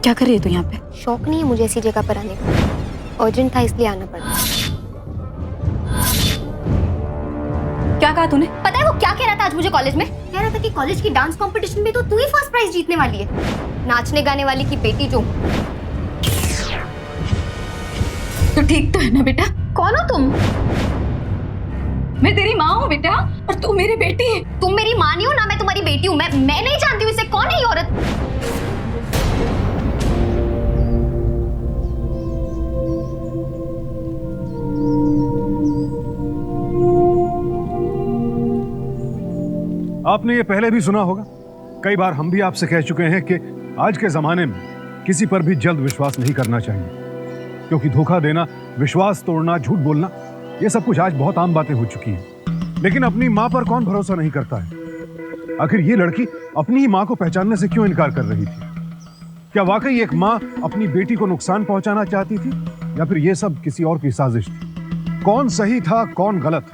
क्या कर रही है तू यहाँ पे? शौक नहीं है मुझे ऐसी जगह पर आने का, अर्जेंट था इसलिए आना पड़ा। क्या कहा तूने? पता है वो क्या कह रहा था आज मुझे कॉलेज में? कह रहा था कि कॉलेज की डांस कंपटीशन में तो तू ही फर्स्ट प्राइज जीतने वाली है, नाचने गाने वाली की बेटी जो। तो ठीक तो है ना बेटा? कौन हो तुम? मैं तेरी माँ हूँ बेटा, और तू मेरी बेटी है। तुम मेरी माँ नहीं हो ना, मैं तुम्हारी बेटी हूँ। मैं नहीं जानती हूँ इसे, कौन है ये औरत? आपने ये पहले भी सुना होगा, कई बार हम भी आपसे कह चुके हैं कि आज के जमाने में किसी पर भी जल्द विश्वास नहीं करना चाहिए, क्योंकि धोखा देना, विश्वास तोड़ना, झूठ बोलना, ये सब कुछ आज बहुत आम बातें हो चुकी हैं। लेकिन अपनी माँ पर कौन भरोसा नहीं करता है? आखिर ये लड़की अपनी ही माँ को पहचानने से क्यों इनकार कर रही थी? क्या वाकई एक माँ अपनी बेटी को नुकसान पहुंचाना चाहती थी, या फिर ये सब किसी और की साजिश थी? कौन सही था, कौन गलत,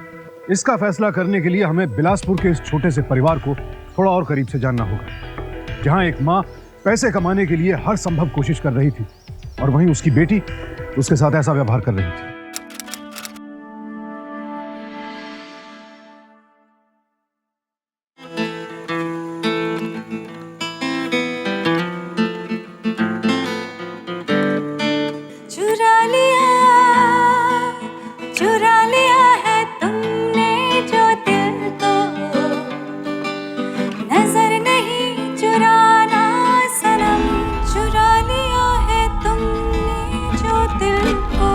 इसका फैसला करने के लिए हमें बिलासपुर के इस छोटे से परिवार को थोड़ा और करीब से जानना होगा, जहां एक माँ पैसे कमाने के लिए हर संभव कोशिश कर रही थी और वहीं उसकी बेटी उसके साथ ऐसा व्यवहार कर रही थी। चुरा लिया है तुमने जो दिल को, नजर नहीं चुराना सनम। चुरा लिया है तुमने जो दिल को,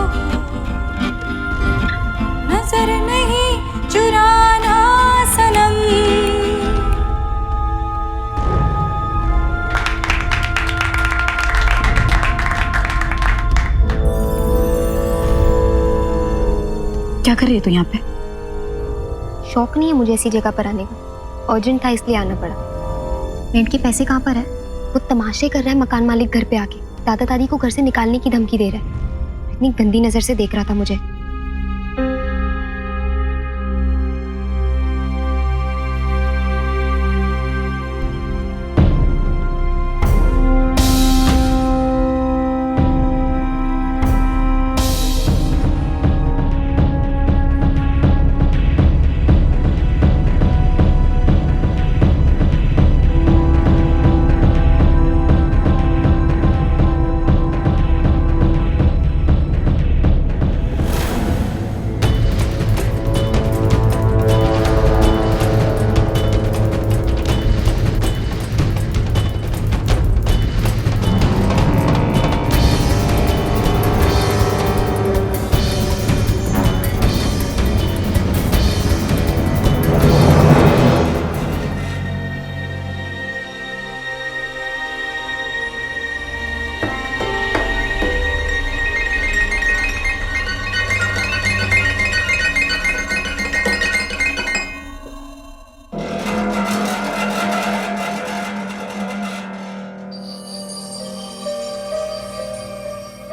नजर नहीं चुराना सनम। क्या कर रही है तू यहाँ पे? शौक नहीं है मुझे ऐसी जगह पर आने का, अर्जेंट था इसलिए आना पड़ा। रेंट के पैसे कहाँ पर है? वो तमाशे कर रहा है मकान मालिक घर पे आके, दादा दादी को घर से निकालने की धमकी दे रहा है। इतनी गंदी नजर से देख रहा था मुझे।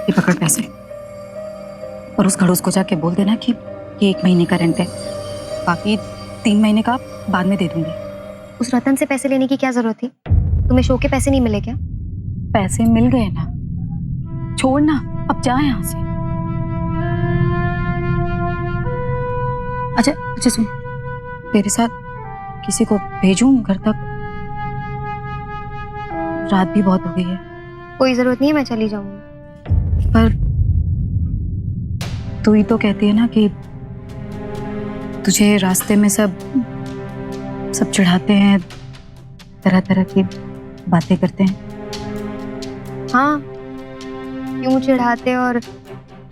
ये पकड़ पैसे, और उस खड़ूस को जाके बोल देना कि ये 1 महीने का रेंट है, बाकी 3 महीने का बाद में दे दूंगी। उस रतन से पैसे लेने की क्या जरूरत थी? तुम्हें शो के पैसे नहीं मिले क्या? पैसे मिल गए ना, छोड़ ना, अब जा यहाँ से। अच्छा अच्छा सुन, तेरे साथ किसी को भेजूं घर तक? रात भी बहुत हो गई है। कोई जरूरत नहीं है, मैं चली जाऊंगी। पर तू ही तो कहती है ना कि तुझे रास्ते में सब चिढ़ाते हैं, तरह तरह की बातें करते हैं। हाँ, क्यों चिढ़ाते और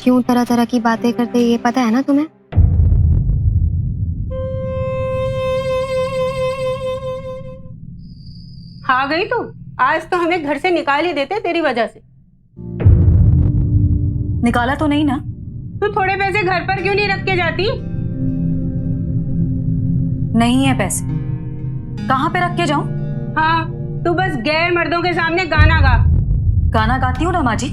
क्यों तरह तरह की बातें करते ये पता है ना तुम्हें? आ गई तू? आज तो हमें घर से निकाल ही देते तेरी वजह से। निकाला तो नहीं ना? तू थोड़े पैसे घर पर क्यों नहीं रख के जाती? नहीं है पैसे, कहाँ पे रख के जाऊं? हाँ, तू बस गैर मर्दों के सामने गाना गा। गाना गाती हूँ ना माँ जी,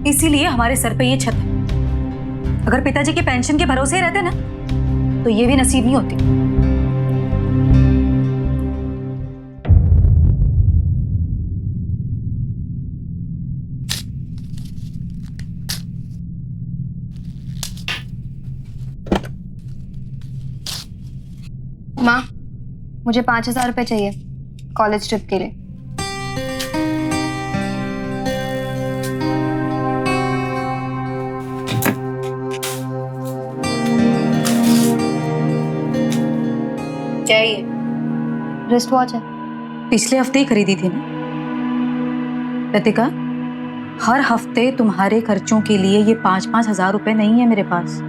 इसीलिए हमारे सर पे ये छत है। अगर पिताजी के पेंशन के भरोसे ही रहते ना, तो ये भी नसीब नहीं होती। मुझे 5,000 रुपए चाहिए कॉलेज ट्रिप के लिए। चाहिए। रिस्ट वॉच है। पिछले हफ्ते ही खरीदी थी ना लतिका। हर हफ्ते तुम्हारे खर्चों के लिए ये 5-5 हजार रुपए नहीं है मेरे पास,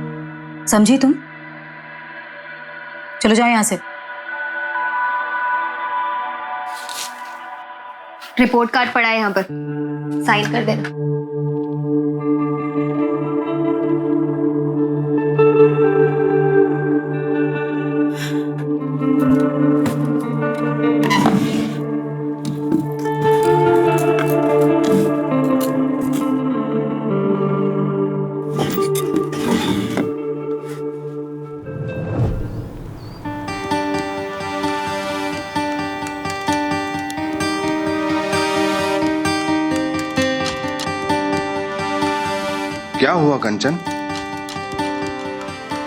समझी तुम? चलो जाओ यहां से। रिपोर्ट कार्ड पड़ा है यहाँ पर, साइन कर देना। क्या हुआ कंचन?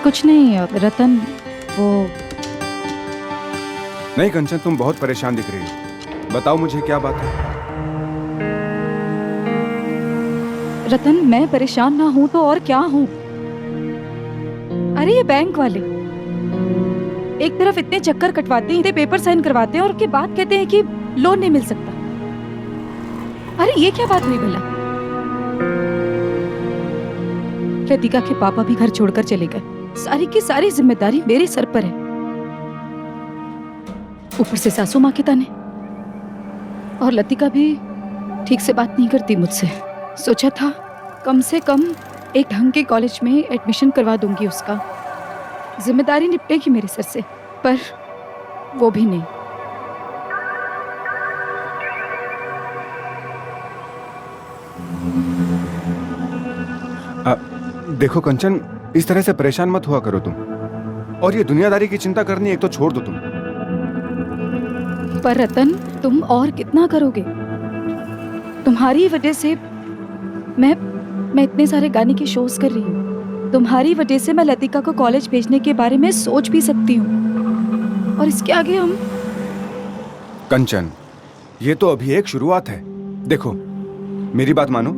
कुछ नहीं रतन, वो नहीं कंचन, तुम बहुत परेशान दिख रही हो। बताओ मुझे क्या बात है। रतन, मैं परेशान ना हूं तो और क्या हूं? अरे ये बैंक वाले एक तरफ इतने चक्कर कटवाते हैं, इतने पेपर साइन करवाते हैं और उसके बाद कहते हैं कि लोन नहीं मिल सकता। अरे ये क्या बात हुई भला? लतिका के पापा भी घर छोड़कर चले गए, सारी की सारी जिम्मेदारी मेरे सर पर है। ऊपर से सासू माँ के ताने, और लतिका भी ठीक से बात नहीं करती मुझसे। सोचा था कम से कम एक ढंग के कॉलेज में एडमिशन करवा दूंगी, उसका जिम्मेदारी निपटेगी मेरे सर से, पर वो भी नहीं। देखो कंचन, इस तरह से परेशान मत हुआ करो तुम, और ये दुनियादारी की चिंता करनी एक तो छोड़ दो तुम। पर रतन, तुम और कितना करोगे? तुम्हारी वजह से मैं इतने सारे गाने के शोज कर रही हूँ। तुम्हारी वजह से मैं लतिका को कॉलेज भेजने के बारे में सोच भी सकती हूँ, और इसके आगे हम। कंचन, ये तो अभी एक शुरुआत है। देखो मेरी बात मानो,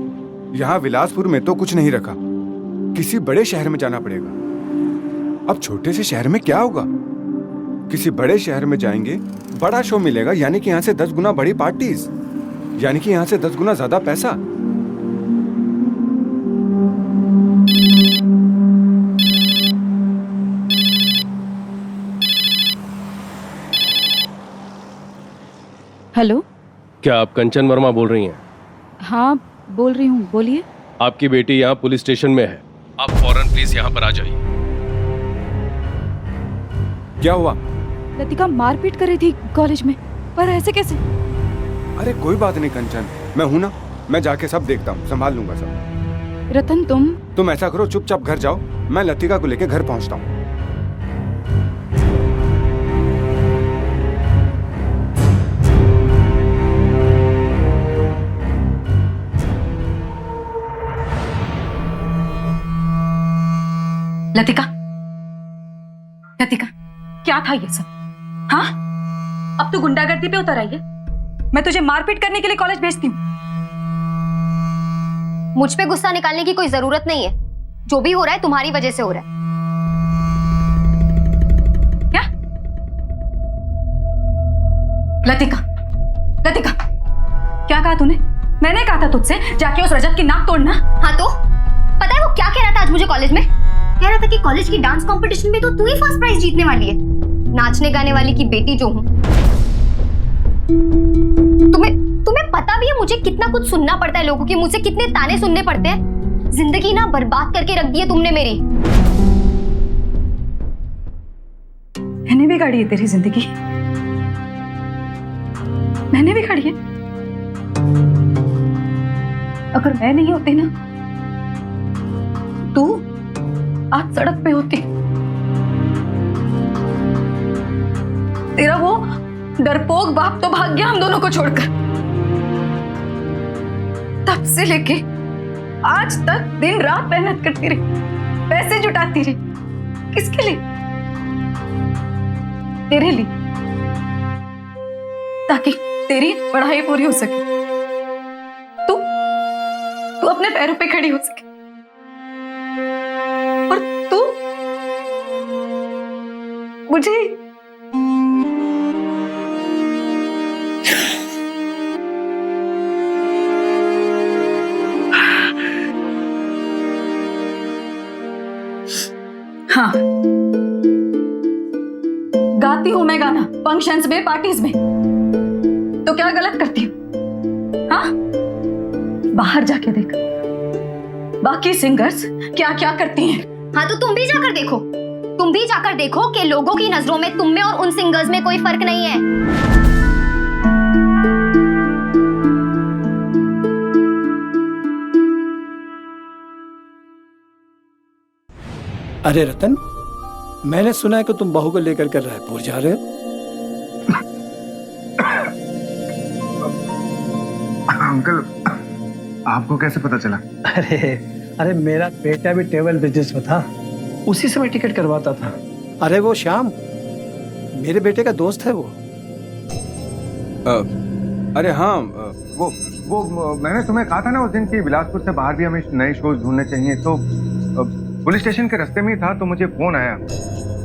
यहाँ विलासपुर में तो कुछ नहीं रखा, किसी बड़े शहर में जाना पड़ेगा। अब छोटे से शहर में क्या होगा, किसी बड़े शहर में जाएंगे, बड़ा शो मिलेगा, यानी कि यहाँ से 10 गुना बड़ी पार्टीज, यानी कि यहाँ से 10 गुना ज्यादा पैसा। हेलो, क्या आप कंचन वर्मा बोल रही हैं? हाँ बोल रही हूँ, बोलिए। आपकी बेटी यहाँ पुलिस स्टेशन में है, आप फौरन प्लीज यहाँ पर आ जाइए। क्या हुआ? लतिका मारपीट कर रही थी कॉलेज में, पर ऐसे कैसे? अरे कोई बात नहीं कंचन, मैं हूं ना, मैं जाके सब देखता हूँ, संभाल लूंगा सब। रतन तुम ऐसा करो, चुपचाप घर जाओ, मैं लतिका को लेके घर पहुंचता हूँ। लतिका, लतिका, क्या था ये सब? हाँ, अब तू गुंडागर्दी पे उतर आई है। मैं तुझे मारपीट करने के लिए कॉलेज भेजती हूँ। मुझ पे गुस्सा निकालने की कोई जरूरत नहीं है। जो भी हो रहा है तुम्हारी वजह से हो रहा है। क्या? लतिका, लतिका, क्या कहा तूने? मैंने कहा था तुझसे जाके उस रजत की नाक तोड़ना। हाँ तो पता है वो क्या कह रहा था आज मुझे कॉलेज में? कह रहा था कि कॉलेज की डांस कंपटीशन में तो तू ही फर्स्ट प्राइज जीतने वाली है। नाचने गाने वाली की बेटी जो हूँ। तुम्हें पता भी है मुझे कितना कुछ सुनना पड़ता है, लोगों के मुझसे कितने ताने सुनने पड़ते हैं। जिंदगी ना बर्बाद करके रख दी है तुमने मेरी। मैंने बिगाड़ी है तेरी जिंदगी, मैंने बिगाड़ी है। अगर मैं नहीं होती ना, तू आज सड़क पे होती। तेरा वो डरपोक बाप तो भाग गया हम दोनों को छोड़कर। तब से लेके आज तक दिन रात मेहनत करती रही, पैसे जुटाती रही। किसके लिए? तेरे लिए। ताकि तेरी पढ़ाई पूरी हो सके, तू तू अपने पैरों पे खड़ी हो सके। और तू मुझे हाँ, गाती हूं मैं गाना फंक्शंस में, पार्टीज में, तो क्या गलत करती हूँ? हाँ, बाहर जाके देख बाकी सिंगर्स क्या क्या करती हैं। हाँ तो तुम भी जाकर देखो, तुम भी जाकर देखो कि लोगों की नजरों में तुम में और उन सिंगर्स में कोई फर्क नहीं है। अरे रतन, मैंने सुना है कि तुम बहू को लेकर कर रायपुर जा रहे हो। अंकल, आपको कैसे पता चला? अरे मेरा बेटा भी ट्रेवल बिजनेस में था, उसी से मैं टिकट करवाता था। अरे वो श्याम मेरे बेटे का दोस्त है वो। अरे हाँ, वो मैंने तुम्हें कहा था ना उस दिन कि बिलासपुर से बाहर भी हमें नए शोज ढूंढने चाहिए, तो पुलिस स्टेशन के रास्ते में ही था तो मुझे फोन आया।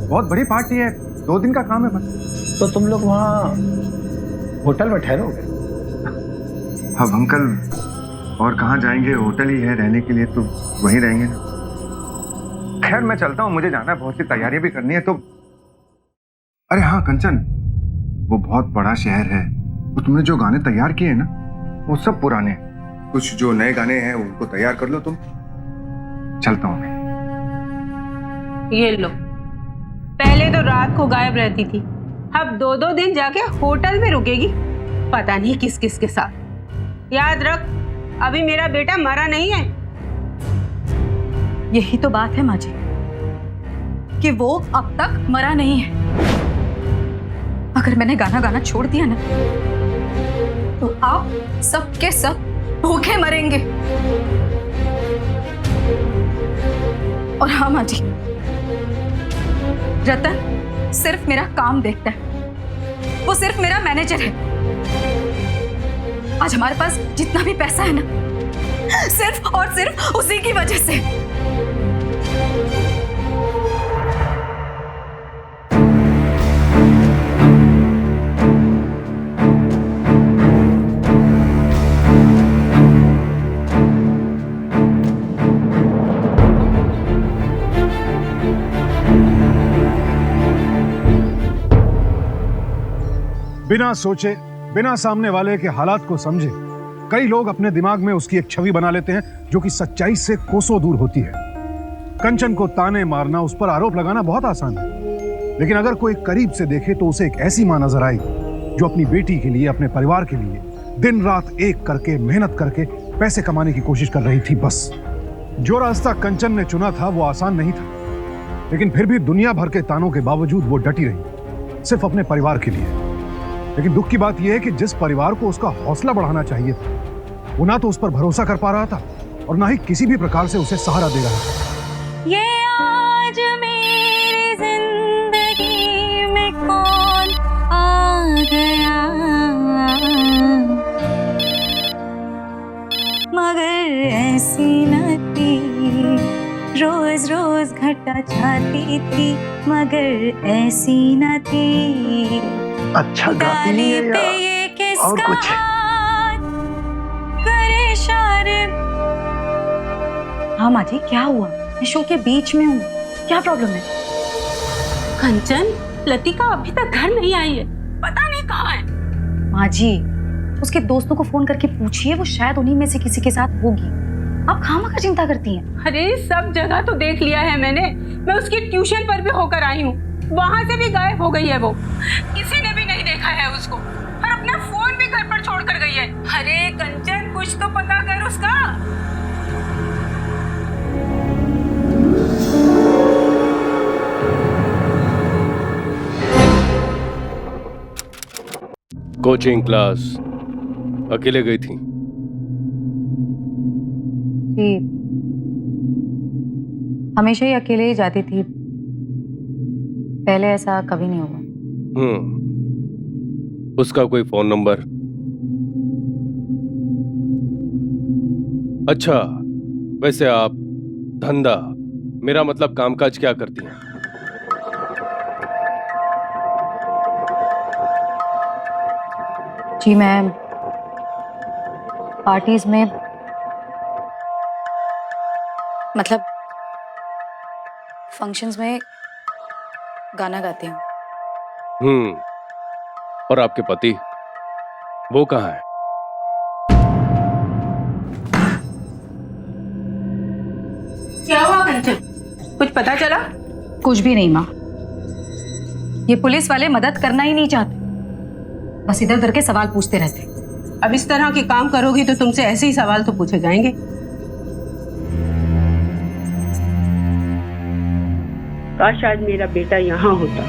बहुत बड़ी पार्टी है, 2 दिन का काम है बस। तो तुम लोग वहाँ होटल में ठहरोगे? अब अंकल और कहाँ जाएंगे, होटल ही है रहने के लिए, तो वहीं रहेंगे ना। खैर मैं चलता हूँ, मुझे जाना है, बहुत सी तैयारियां भी करनी है। तो अरे हाँ कंचन, वो बहुत बड़ा शहर है, तो तुमने जो गाने तैयार किए हैं ना वो सब पुराने हैं। कुछ जो नए गाने हैं उनको तैयार कर लो तुम। चलता हूँ मैं। ये लो, पहले तो रात को गायब रहती थी, अब 2-2 दिन जाके होटल में रुकेगी, पता नहीं किस किस के साथ। याद रख, अभी मेरा बेटा मरा नहीं है। यही तो बात है माँ जी कि वो अब तक मरा नहीं है। अगर मैंने गाना गाना छोड़ दिया ना तो आप सब के सब भूखे मरेंगे। और हाँ माँ जी, रतन सिर्फ मेरा काम देखता है, वो सिर्फ मेरा मैनेजर है। आज हमारे पास जितना भी पैसा है ना, सिर्फ और सिर्फ उसी की वजह से। बिना सोचे, बिना सामने वाले के हालात को समझे कई लोग अपने दिमाग में उसकी एक छवि बना लेते हैं जो कि सच्चाई से कोसों दूर होती है। कंचन को ताने मारना, उस पर आरोप लगाना बहुत आसान है, लेकिन अगर कोई करीब से देखे तो उसे एक ऐसी मां नजर आई जो अपनी बेटी के लिए, अपने परिवार के लिए दिन रात एक करके मेहनत करके पैसे कमाने की कोशिश कर रही थी। बस जो रास्ता कंचन ने चुना था वो आसान नहीं था, लेकिन फिर भी दुनिया भर के तानों के बावजूद वो डटी रही, सिर्फ अपने परिवार के लिए। लेकिन दुख की बात यह है कि जिस परिवार को उसका हौसला बढ़ाना चाहिए था, वो ना तो उस पर भरोसा कर पा रहा था और ना ही किसी भी प्रकार से उसे सहारा दे रहा था। ये आज मेरी जिंदगी में कौन आ गया, मगर ऐसी न थी, रोज रोज घटा चाहती थी, मगर ऐसी न थी। अच्छा गाती नहीं है या और कुछ? करे इशारे। हाँ माँ जी, क्या हुआ? मैं शो के बीच में हूँ, क्या प्रॉब्लम है? कंचन, लतिका अभी तक घर नहीं आई है, पता नहीं कहाँ है। माँ जी, उसके दोस्तों को फोन करके पूछिए, वो शायद उन्हीं में से किसी के साथ होगी। आप खामखा चिंता करती हैं। अरे सब जगह तो देख लिया है मैंने, मैं उसकी ट्यूशन पर भी होकर आई हूँ, वहां से भी गायब हो गई है वो, किसी ने भी नहीं देखा है उसको, और अपना फोन भी घर पर छोड़ कर गई है। अरे कंचन, कुछ तो पता कर उसका। कोचिंग क्लास अकेले गई थी? जी, हमेशा ही अकेले ही जाती थी, पहले ऐसा कभी नहीं हुआ। उसका कोई फोन नंबर? अच्छा, वैसे आप धंधा, मेरा मतलब कामकाज क्या करती हैं? जी मैं पार्टीज में, मतलब फंक्शंस में गाना गाती हूँ। और आपके पति, वो कहाँ है? क्या हुआ कंचन, कुछ पता चला? कुछ भी नहीं माँ, ये पुलिस वाले मदद करना ही नहीं चाहते, बस इधर उधर के सवाल पूछते रहते। अब इस तरह के काम करोगी तो तुमसे ऐसे ही सवाल तो पूछे जाएंगे। काश आज मेरा बेटा यहाँ होता।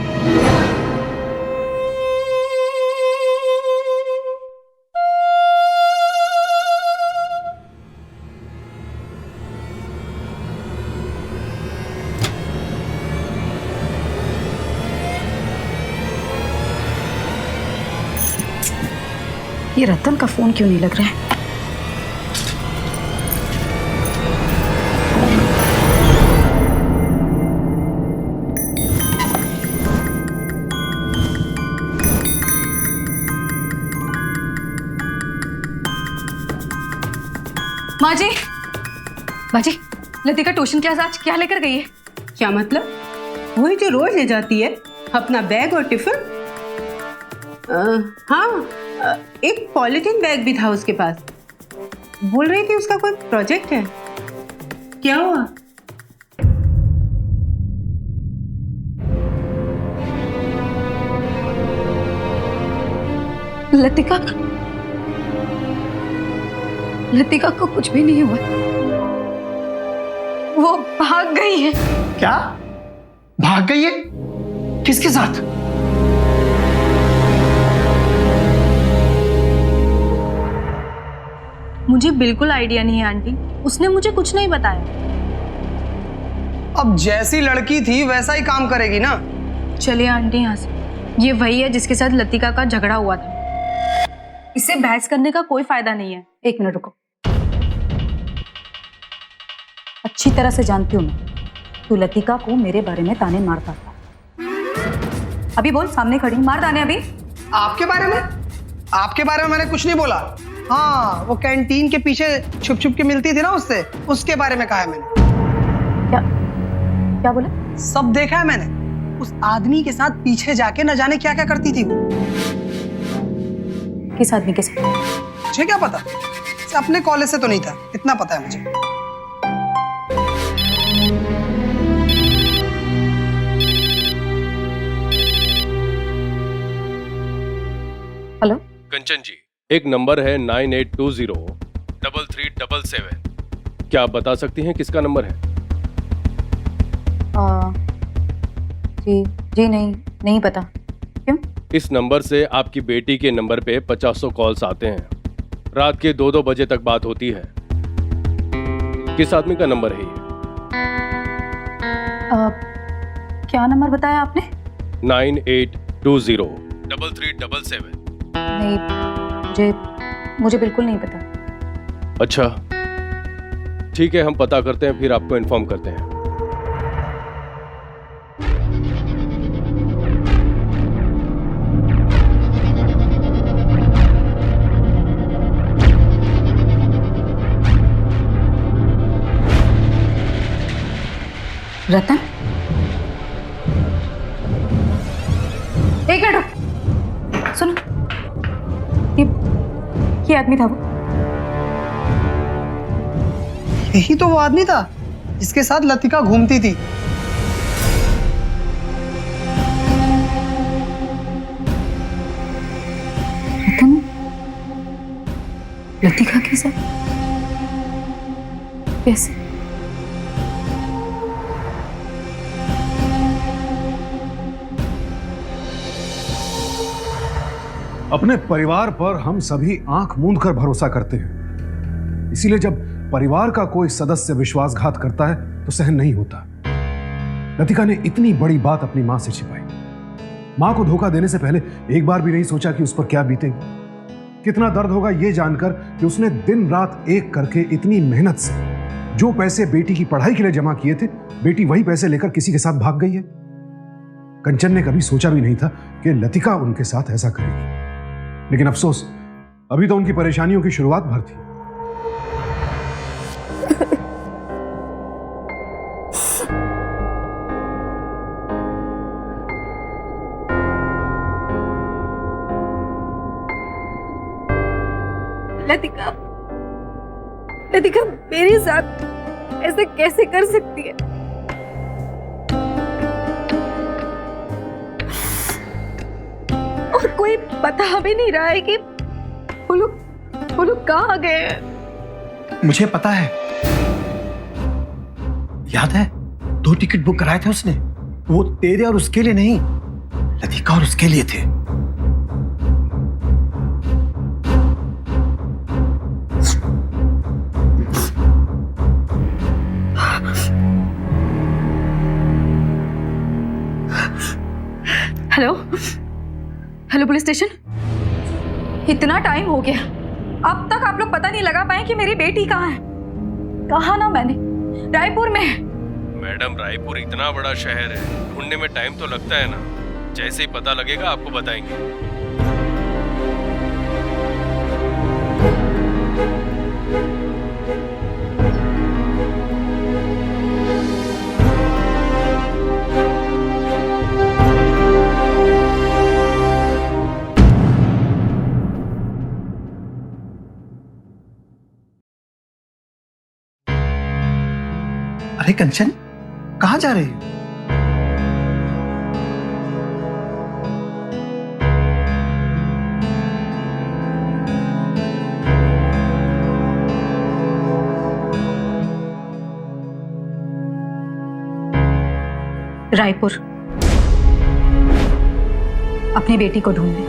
ये रतन का फोन क्यों नहीं लग रहा है? माँ जी, बाजी, लतिका ट्यूशन क्लास आज क्या लेकर गई है? क्या मतलब? वही जो रोज ले जाती है, अपना बैग और टिफिन। हाँ, एक पॉलिथीन बैग भी था उसके पास। बोल रही थी उसका कोई प्रोजेक्ट है। क्या हुआ? लतिका को कुछ भी नहीं हुआ, वो भाग गई है। क्या? भाग गई है? किसके साथ? मुझे बिल्कुल आइडिया नहीं है आंटी, उसने मुझे कुछ नहीं बताया। अब जैसी लड़की थी वैसा ही काम करेगी ना। चलिए आंटी यहाँ से, ये वही है जिसके साथ लतिका का झगड़ा हुआ था। इससे बहस करने का कोई फायदा नहीं है। एक मिनट रुको, अच्छी तरह से जानती हूँ मैं, तू लतिका को मेरे बारे में ताने मारता था। अभी बोल, सामने खड़ी, मार ताने अभी। आपके बारे में? आपके बारे में मैंने कुछ नहीं बोला। हाँ, वो कैंटीन के पीछे छुप छुप के मिलती थी ना उससे, उसके बारे में कहा है मैंने। क्या क्या बोला? सब देखा है मैंने। उस आदमी के साथ पीछे जाके न जाने क्या क्या करती थी वो। किस आदमी के साथ? मुझे क्या पता, अपने कॉलेज से तो नहीं था, इतना पता है मुझे। हेलो कंचन जी, एक नंबर है 98203377। क्या आप बता सकती हैं किसका नंबर है? जी नहीं पता। क्यों? इस नंबर से आपकी बेटी के नंबर पे 50 कॉल्स आते हैं। रात के 2-2 बजे तक बात होती है। किस आदमी का नंबर है ये? क्या नंबर बताया आपने? 98203377। नहीं, मुझे बिल्कुल नहीं पता। अच्छा, ठीक है, हम पता करते हैं, फिर आपको इन्फॉर्म करते हैं। रतन, एक मिनट सुनो, ये आदमी था वो? यही तो वो आदमी था जिसके साथ लतिका घूमती थी। रतन, लतिका के साथ कैसे? अपने परिवार पर हम सभी आंख मूंद कर भरोसा करते हैं, इसीलिए जब परिवार का कोई सदस्य विश्वासघात करता है तो सहन नहीं होता। लतिका ने इतनी बड़ी बात अपनी मां से छिपाई। माँ को धोखा देने से पहले एक बार भी नहीं सोचा कि उस पर क्या बीतेगी। कितना दर्द होगा ये जानकर कि उसने दिन रात एक करके इतनी मेहनत से जो पैसे बेटी की पढ़ाई के लिए जमा किए थे, बेटी वही पैसे लेकर किसी के साथ भाग गई है। कंचन ने कभी सोचा भी नहीं था कि लतिका उनके साथ ऐसा करेगी, लेकिन अफसोस अभी तो उनकी परेशानियों की शुरुआत भर थी। लतिका, लतिका मेरे साथ ऐसे कैसे कर सकती है? और कोई बता भी नहीं रहा है कि वो लोग कहाँ गए हैं। मुझे पता है, याद है 2 टिकट बुक कराए थे उसने, वो तेरे और उसके लिए नहीं, लतिका और उसके लिए थे। हेलो हेलो पुलिस स्टेशन, इतना टाइम हो गया, अब तक आप लोग पता नहीं लगा पाए कि मेरी बेटी कहाँ है। कहा ना मैंने, रायपुर में है। मैडम, रायपुर इतना बड़ा शहर है, ढूंढने में टाइम तो लगता है ना। जैसे ही पता लगेगा आपको बताएंगे। अरे कंचन, कहाँ जा रही हो? रायपुर अपनी बेटी को ढूंढने।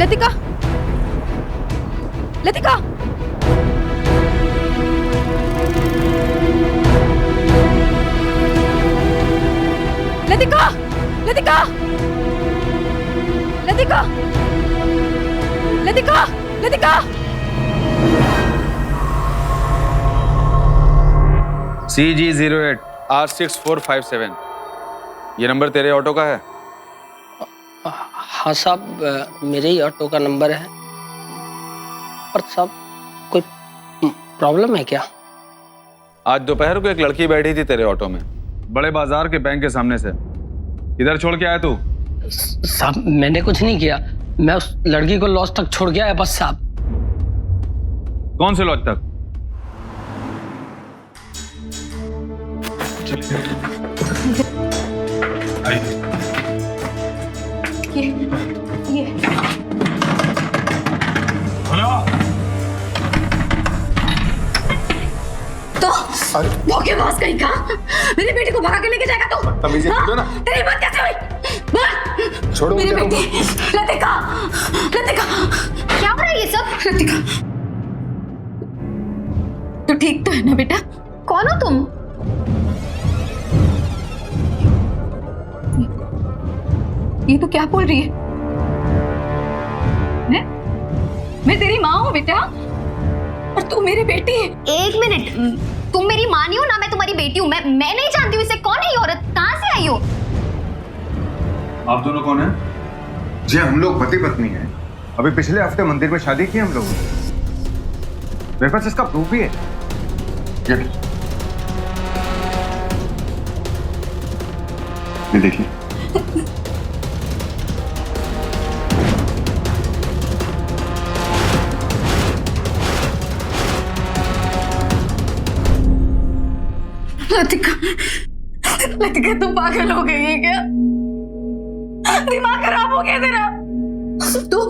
लतिका, लतिका, लतिका, लतिका, लतिका, लतिका, लतिका। CG08 R6457, ये नंबर तेरे ऑटो का है? हाँ साहब, मेरे ही ऑटो का नंबर है। पर साहब, कोई प्रॉब्लम है क्या? आज दोपहर को एक लड़की बैठी थी तेरे ऑटो में, बड़े बाजार के बैंक के सामने से। इधर छोड़ के आया तू? साहब मैंने कुछ नहीं किया, मैं उस लड़की को लॉज तक छोड़ गया है बस साहब। कौन से लॉज तक? ये तो धोखेबाज कहीं का मेरी बेटी को भगा के लेके जाएगा तू? तेरी बात कैसे हुई? बोल। छोड़ो मेरी बेटी लतिका, लतिका, क्या हो रहा है ये सब? लतिका, तू ठीक तो है ना बेटा? कौन हो तुम? ये तो क्या बोल रही है? मैं तेरी माँ हूँ बेटा, और तू मेरी बेटी है। एक मिनट, तुम मेरी माँ नहीं हो ना, मैं तुम्हारी बेटी हूँ। मैं नहीं जानती हूँ इसे। कौन है ये औरत? कहाँ से आई हो? आप दोनों कौन हैं? जी हम लोग पति पत्नी हैं। अभी पिछले हफ्ते मंदिर में शादी की हम लोगों ने। मेरे पास इसका प्रूफ भी है। ये देखिए। लतिका, लतिका तुम पागल हो गई है क्या? दिमाग खराब हो गया तेरा? तू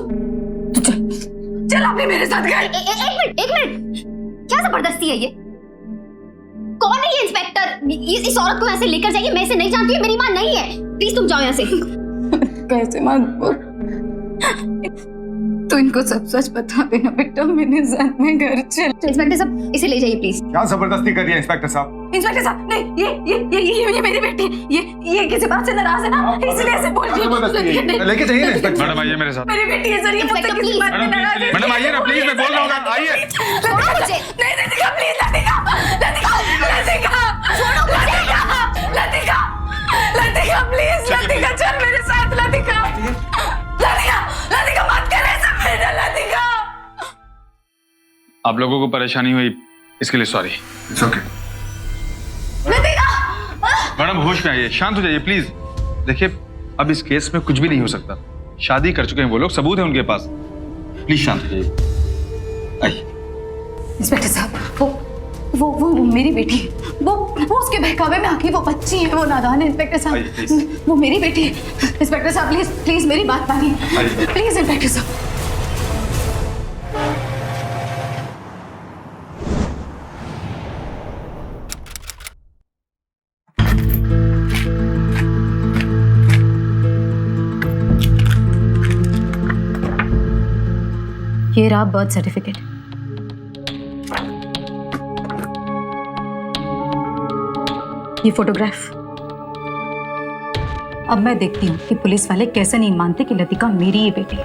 चल अपने मेरे साथ घर। एक मिनट, क्या जबरदस्ती है ये? कौन है ये इंस्पेक्टर? इस औरत को यहाँ से लेकर जाइए, मैं इसे नहीं जानती हूँ, मेरी माँ नहीं है। प्लीज तुम जाओ यहाँ से। कैसे माँ? तो इनको सब सच बता देना बेटा, मैंने साथ में घर चल। इंस्पेक्टर साहब, इसे ले जाइए प्लीज। क्या जबरदस्ती कर रही है इंस्पेक्टर साहब? इंस्पेक्टर साहब नहीं, ये मेरी बेटी, ये किसी बात से नाराज है ना, इसलिए ऐसे बोल रही है। लेके जाइए ना इंस्पेक्टर। मैडम आइए मेरे साथ। मेरी बेटी है सर, ये मुझसे किसी बात में नाराज है। मैडम आइए ना प्लीज, मैं बोल रहा हूँ, आइए। छोड़ो मुझे। नहीं लतिका, प्लीज लतिका, प्लीज लतिका, चल मेरे साथ लतिका, लतिका मत कर ऐसा बेटा, लतिका। आप लोगों को परेशानी हुई इसके लिए सॉरी। It's okay. मैडम होश में आइए, शांत हो जाइए प्लीज। देखिए अब इस केस में कुछ भी नहीं हो सकता, शादी कर चुके हैं वो लोग, सबूत है उनके पास। प्लीज शांत हो जाइए, आइए। इंस्पेक्टर साहब, वो मेरी बेटी है, वो उसके बहकावे में आके वो बच्ची है, वो नादान है। इंस्पेक्टर साहब, वो मेरी बेटी है। इंस्पेक्टर साहब प्लीज मेरी बात मानिए, प्लीज इंस्पेक्टर साहब। ये रहा बर्थ सर्टिफिकेट। ये फोटोग्राफ। अब मैं देखती हूँ कि पुलिस वाले कैसे नहीं मानते कि लतिका मेरी ही बेटी है।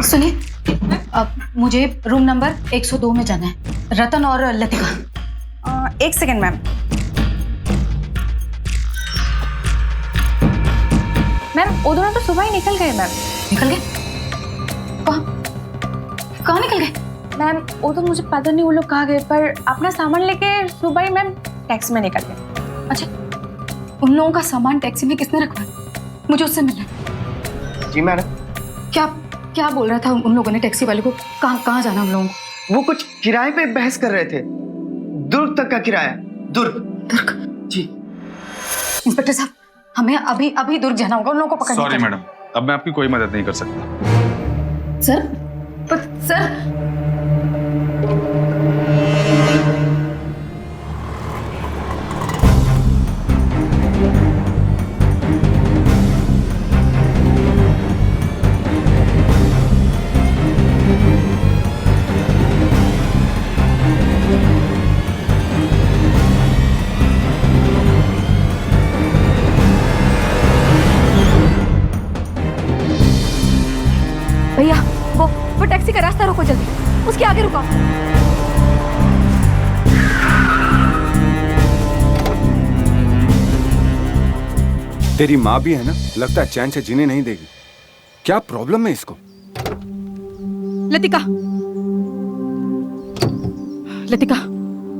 सुनिए, अब मुझे रूम नंबर 102 में जाना है, रतन और लतिका। एक सेकेंड मैम। मैम वो दोनों तो सुबह ही निकल गए। मैम निकल गए? कहाँ निकल गए? मैम वो तो मुझे पता नहीं वो लोग कहाँ गए, पर अपना सामान लेके सुबह ही मैम टैक्सी में निकल गए। अच्छा, उन लोगों का सामान टैक्सी में किसने रखा? मुझे उससे मिलना है। जी मैडम। क्या बोल रहा था उन लोगों ने टैक्सी वाले को? कहाँ जाना उन लोगों को? वो कुछ किराए पे बहस कर रहे थे, दुर्ग तक का किराया। दुर्ग? जी। इंस्पेक्टर साहब, हमें अभी दुर्ग जाना होगा, उन लोगों को पकड़ने। सॉरी मैडम, अब मैं आपकी कोई मदद नहीं कर सकता। सर भैया, वो टैक्सी का रास्ता रोको जल्दी, उसके आगे रुको। तेरी माँ भी है ना, लगता है चैन से जीने नहीं देगी। क्या प्रॉब्लम है इसको? लतिका,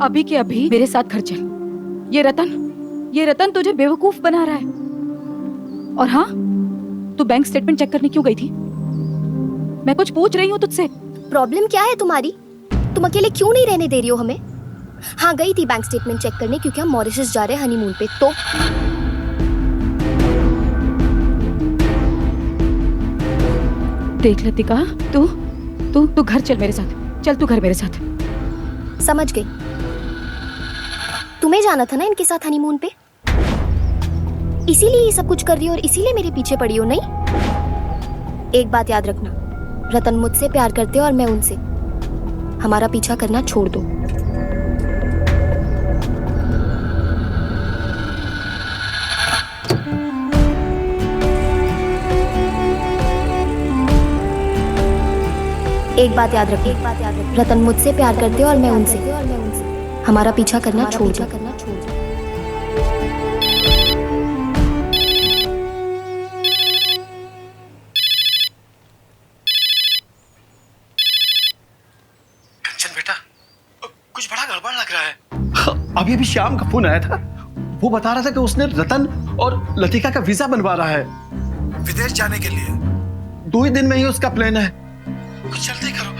अभी के अभी मेरे साथ घर चल। ये रतन तुझे बेवकूफ बना रहा है। और हाँ, तू बैंक स्टेटमेंट चेक करने क्यों गई थी? मैं कुछ पूछ रही हूँ तुझसे। प्रॉब्लम क्या है तुम्हारी? तुम अकेले क्यों नहीं रहने दे रही हो हमें? हाँ, गई थी बैंक स्टेटमेंट चेक करने क्योंकि हम मॉरिशस जा रहे हैं हनीमून पे। तो देख लतिका, तू घर चल मेरे साथ। चल तू घर मेरे साथ। समझ गई। तुम्हें जाना था ना इनके साथ हनीमून पे, इसीलिए ये सब कुछ कर रही हो और इसीलिए मेरे पीछे पड़ी हो। नहीं, एक बात याद रखना, रतन मुझसे प्यार करते हो और मैं उनसे। हमारा पीछा करना छोड़ दो। एक बात याद रखो, रतन मुझसे प्यार करते हो और मैं उनसे। हमारा पीछा करना छोड़ दो। अभी अभी श्याम का फोन आया था, वो बता रहा था कि उसने रतन और लतिका का वीजा बनवा रहा है विदेश जाने के लिए। 2 ही दिन में ही उसका प्लान है। कुछ जल्दी करो।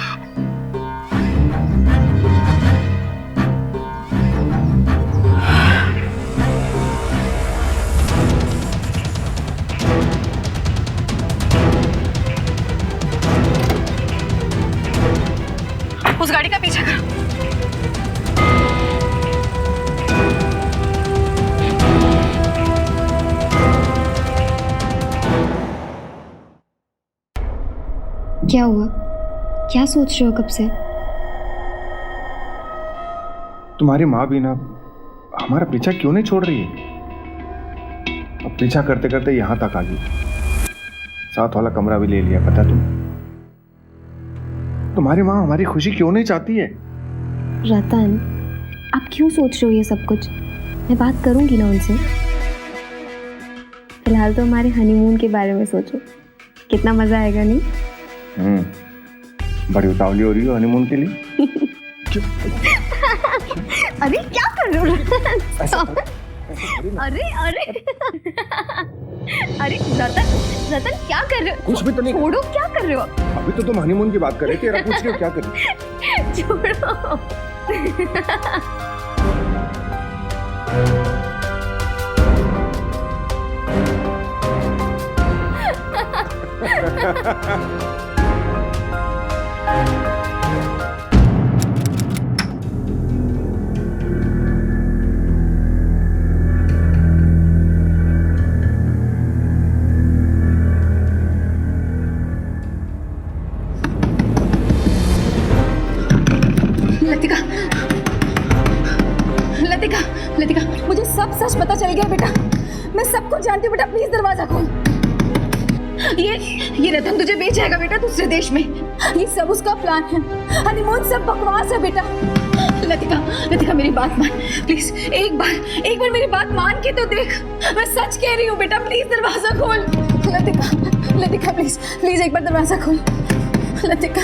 उस गाड़ी का पीछा करो। क्या हुआ? क्या सोच रहे हो कब से? तुम्हारी माँ भी ना हमारा पीछा क्यों नहीं छोड़ रही है? अब पीछा करते करते यहां तक आ गई, साथ वाला कमरा भी ले लिया। पता तुम्हारी माँ हमारी खुशी क्यों नहीं चाहती है? रतन, आप क्यों सोच रहे हो ये सब कुछ? मैं बात करूंगी ना उनसे। फिलहाल तो हमारे हनीमून के बारे में सोचो, कितना मजा आएगा नहीं? बड़ी उतावली हो रही हो हनीमून के लिए। अरे क्या कर रहे हो रतन? अरे अरे अरे रतन क्या कर रहे हो? कुछ भी तो नहीं। छोड़ो, क्या कर रहे हो? अभी तो तुम हनीमून की बात कर रहे थे, अब पूछ रहे हो क्या कर रही हो? छोड़ो। लतिका, मुझे सब सच पता चल गया बेटा। मैं सब कुछ जानती हूँ बेटा, प्लीज दरवाजा खोल। ये रतन तुझे बेच जाएगा बेटा दूसरे देश में। ये सब उसका प्लान है। हनीमून सब बकवास है बेटा। लतिका मेरी बात मान प्लीज। एक बार मेरी बात मान के तो देख। मैं सच कह रही हूँ बेटा, प्लीज दरवाजा खोल। लतिका प्लीज एक बार दरवाजा खोल। लतिका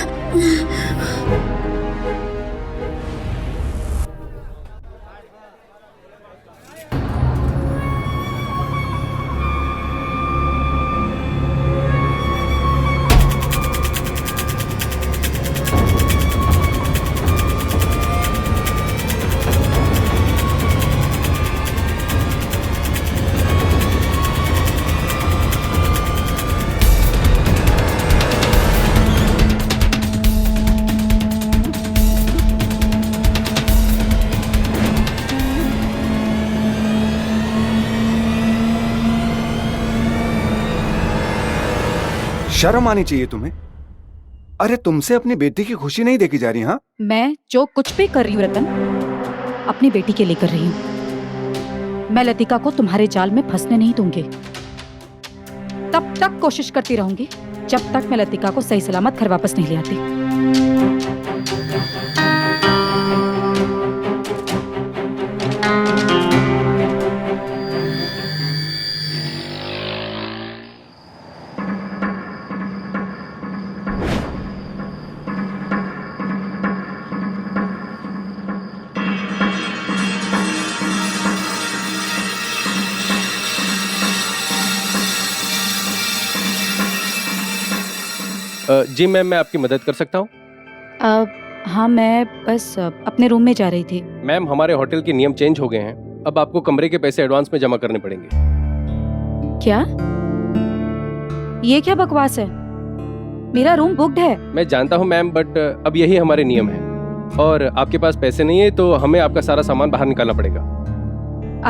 शर्म आनी चाहिए तुम्हें। अरे तुमसे अपनी बेटी की खुशी नहीं देखी जा रही? हाँ, मैं जो कुछ भी कर रही हूँ रतन, अपनी बेटी के लिए कर रही हूँ। मैं लतिका को तुम्हारे जाल में फंसने नहीं दूंगी। तब तक कोशिश करती रहूंगी जब तक मैं लतिका को सही सलामत घर वापस नहीं ले आती। जी मैम, मैं आपकी मदद कर सकता हूँ? हाँ, मैं बस अपने रूम में जा रही थी। मैम, हमारे होटल के नियम चेंज हो गए हैं। अब आपको कमरे के पैसे एडवांस में जमा करने पड़ेंगे। क्या? ये क्या बकवास है? मेरा रूम बुक्ड है। मैं जानता हूँ मैम, बट अब यही हमारे नियम हैं। और आपके पास पैसे नहीं है तो हमें आपका सारा सामान बाहर निकालना पड़ेगा।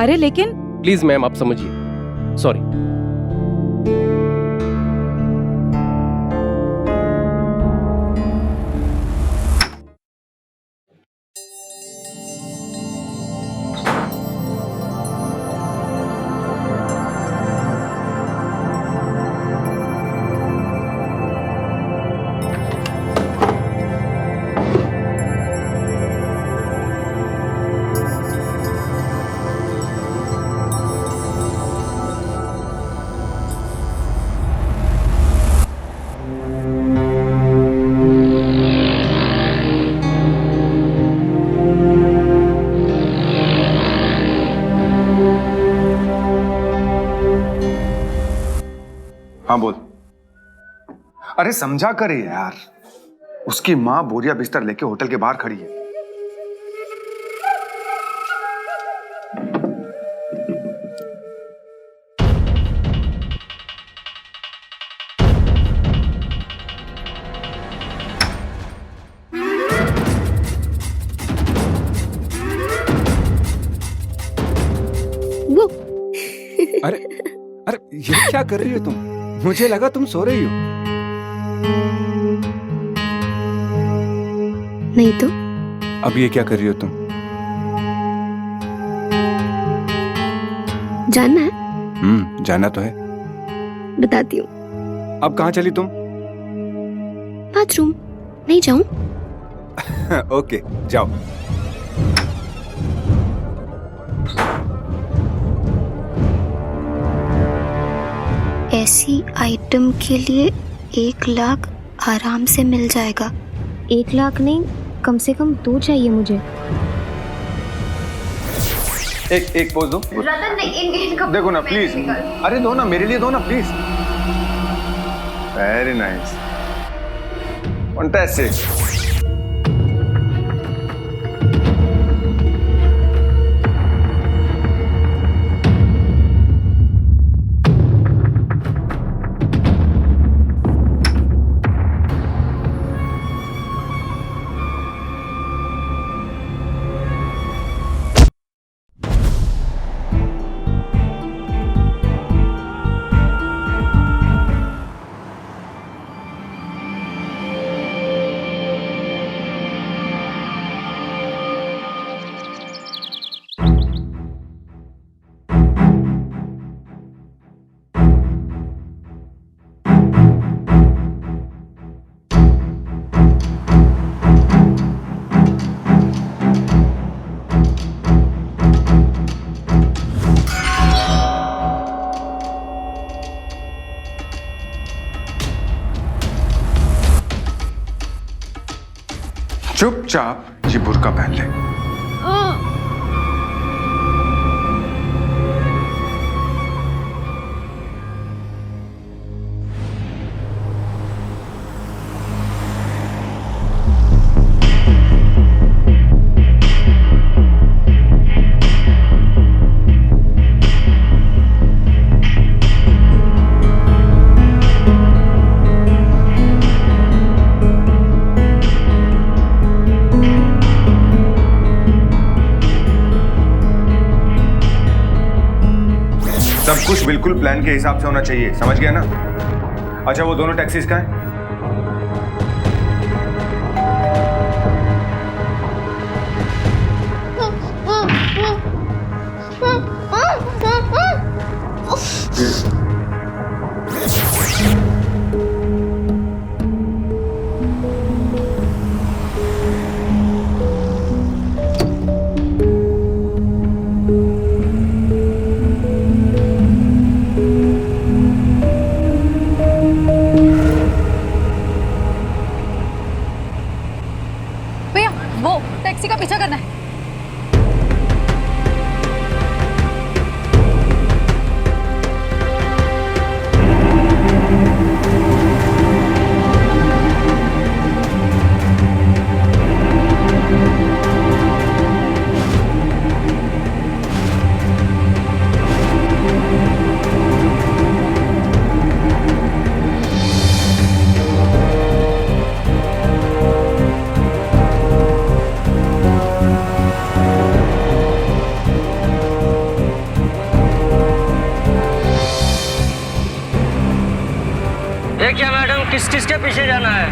अरे लेकिन प्लीज मैम, आप समझिए। सॉरी। हाँ बोल। अरे समझा करे यार, उसकी माँ बोरिया बिस्तर लेके होटल के बाहर खड़ी है। अरे अरे ये क्या कर रही हो तुम? मुझे लगा तुम सो रही हो। नहीं तो अब ये क्या कर रही हो तुम? जानना है? जानना तो है। बताती हूँ। अब कहाँ चली तुम? बाथरूम। नहीं जाऊं? ओके जाओ। ऐसी आइटम के लिए 1 लाख आराम से मिल जाएगा। 1 लाख नहीं, कम से कम 2 चाहिए मुझे। एक पोज दो। रतन नहीं, देखो ना प्लीज। अरे दो ना, मेरे लिए दो ना प्लीज। Very nice, fantastic. चुपचाप ये बुर्का पहन ले। सब कुछ बिल्कुल प्लान के हिसाब से होना चाहिए, समझ गया ना? अच्छा वो दोनों टैक्सीज का है? टैक्सी का पीछा करना है। देखिए मैडम, किस किस के पीछे जाना है?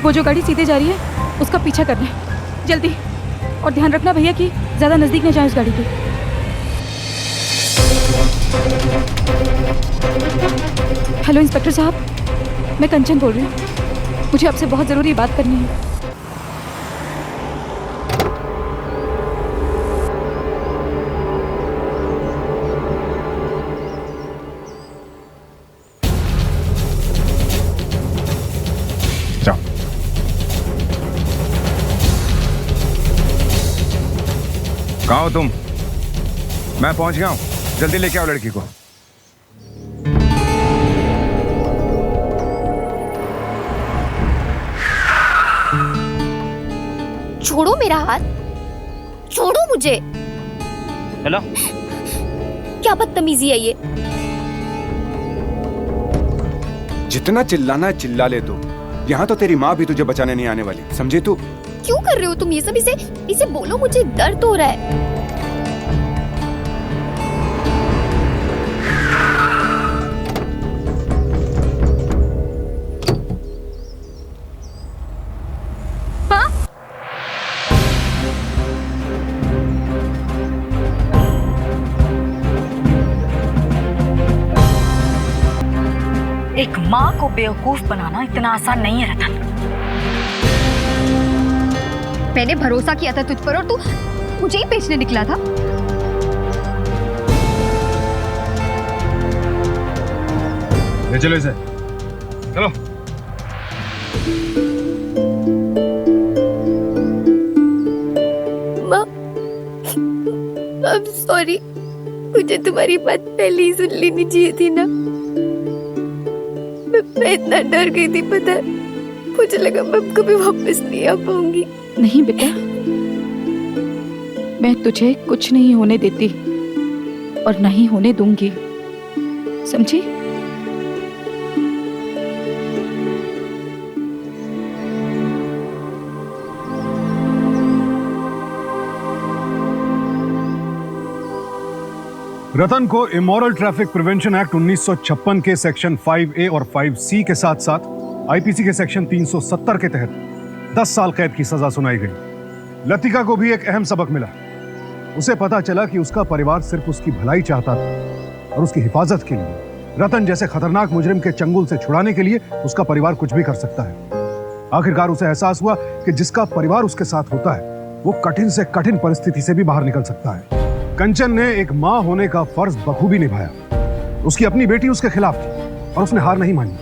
वो जो गाड़ी सीधे जा रही है उसका पीछा करना है, जल्दी। और ध्यान रखना भैया कि ज्यादा नजदीक न जाए उस गाड़ी के। हेलो इंस्पेक्टर साहब, मैं कंचन बोल रही हूँ। मुझे आपसे बहुत ज़रूरी बात करनी है। कहाँ हो तुम? मैं पहुंच गया हूँ, जल्दी लेके आओ लड़की को। छोड़ो मेरा हाथ, छोड़ो मुझे। हेलो, क्या बदतमीजी है ये? जितना चिल्लाना है चिल्ला ले तू। यहाँ तो तेरी माँ भी तुझे बचाने नहीं आने वाली, समझे तू? क्यों कर रहे हो तुम ये सब? इसे बोलो, मुझे दर्द हो रहा है। एक माँ को बेवकूफ बनाना इतना आसान नहीं है रतन। मैंने भरोसा किया था तुझ पर और तू मुझे ही बेचने निकला था। ले चलो इसे, चलो। माँ, I'm sorry, मुझे तुम्हारी बात पहले ही सुन लेनी चाहिए थी ना। मैं इतना डर गई थी, पता है? मुझे लगा मैं कभी वापस नहीं आ पाऊंगी। नहीं बेटा, मैं तुझे कुछ नहीं होने देती और नहीं होने दूंगी, समझी? रतन को इमोरल ट्रैफिक प्रिवेंशन एक्ट 1956 के सेक्शन 5A और 5C के साथ साथ आईपीसी के सेक्शन 370 के तहत 10 साल कैद की सजा सुनाई गई। लतिका को भी एक अहम सबक मिला। उसे पता चला कि उसका परिवार सिर्फ उसकी भलाई चाहता था और उसकी हिफाजत के लिए रतन जैसे खतरनाक मुजरिम के चंगुल से छुड़ाने के लिए उसका परिवार कुछ भी कर सकता है। आखिरकार उसे एहसास हुआ कि जिसका परिवार उसके साथ होता है वो कठिन से कठिन परिस्थिति से भी बाहर निकल सकता है। कंचन ने एक माँ होने का फर्ज बखूबी निभाया। उसकी अपनी बेटी उसके खिलाफ थी और उसने हार नहीं मानी।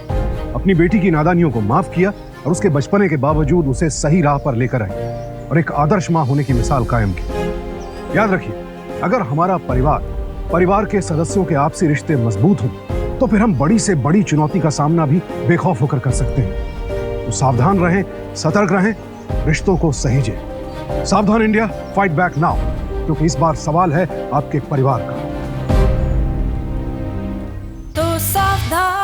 अपनी बेटी की नादानियों को माफ किया और उसके बचपने के बावजूद उसे सही राह पर लेकर आई और एक आदर्श माँ होने की मिसाल कायम की। याद रखिए, अगर हमारा परिवार के सदस्यों के आपसी रिश्ते मजबूत हों तो फिर हम बड़ी से बड़ी चुनौती का सामना भी बेखौफ होकर कर सकते हैं। तो सावधान रहें, सतर्क रहें, रिश्तों को सहेजें। सावधान इंडिया, फाइट बैक नाउ, क्योंकि इस बार सवाल है आपके परिवार का। तो सावधान